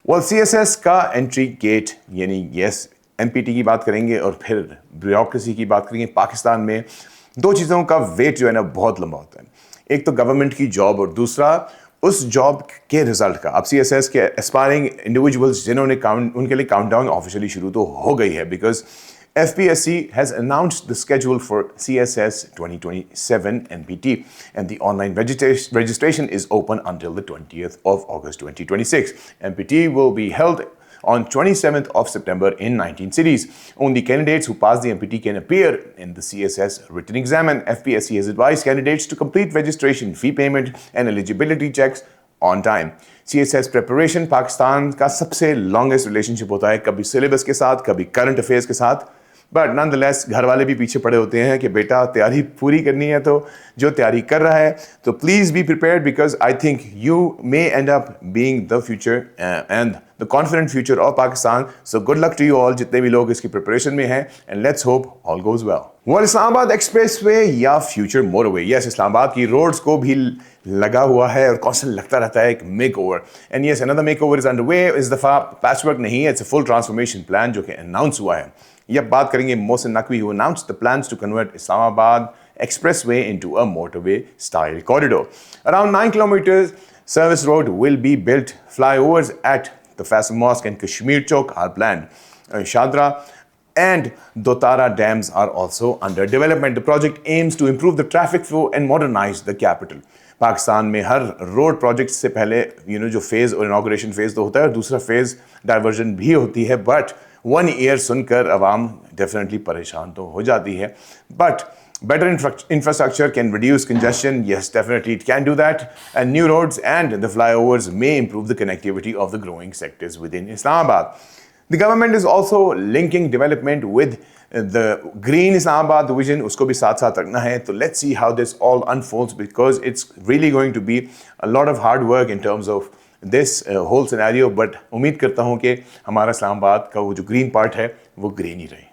Well CSS का entry gate यानी MPT की बात करेंगे और फिर ब्यूरोक्रेसी की बात करेंगे। पाकिस्तान में दो चीज़ों का वेट जो है ना बहुत लंबा होता है, एक तो गवर्नमेंट की जॉब और दूसरा उस जॉब के रिजल्ट का। अब CSS के एस्पायरिंग इंडिविजुअल्स जिन्होंने उनके लिए काउंटडाउन ऑफिशियली शुरू तो हो गई है, because FPSC has announced the schedule for CSS 2027 MPT, and the online registration is open until the 20th of August 2026. MPT will be held on 27th of September in 19 cities. Only candidates who pass the MPT can appear in the CSS written exam, and FPSC has advised candidates to complete registration, fee payment and eligibility checks on time. CSS preparation Pakistan का सबसे longest relationship होता है, कभी syllabus के साथ, कभी current affairs के साथ, बट नॉन द लेस घर वाले भी पीछे पड़े होते हैं कि बेटा तैयारी पूरी करनी है, तो जो तैयारी कर रहा है तो please be prepared, because I think you may end up being the future and the confident future of Pakistan. So good luck to you all जितने भी लोग इसकी प्रिपरेशन में हैं, and let's hope all goes well. वो Islamabad expressway या future motorway, yes Islamabad की roads को भी लगा हुआ है और कॉन्स्टेंट लगता रहता है एक make over, and yes another make over is underway. इस दफ़ा पैचवर्क नहीं है, it's a full transformation plan जो कि अनाउंस हुआ है. ये बात करेंगे Mohsin Naqvi, who announced the plans to convert Islamabad Expressway into a motorway style corridor. Around 9 kilometers service road will be built. Flyovers at the Faisal Mosque and Kashmir Chowk are planned. Shadra and Dotara dams are also under development. The project aims to improve the traffic flow and modernize the capital. Pakistan में हर road project से पहले जो phase और inauguration phase तो होता है और दूसरा फेज़ डाइवर्जन भी होती है, बट 1 ईयर सुनकर आवाम डेफिनेटली परेशान तो हो जाती है. But better infrastructure can reduce congestion. Yes, definitely it can do that. And new roads and the flyovers may improve the connectivity of the growing sectors within Islamabad. The government is also linking development with the Green Islamabad vision. उसको भी साथ साथ रखना है. तो let's see how this all unfolds, because it's really going to be a lot of hard work in terms of this whole scenario. But उम्मीद करता हूँ कि हमारा इस्लामाबाद का वो जो ग्रीन पार्ट है वो ग्रीन ही रहे.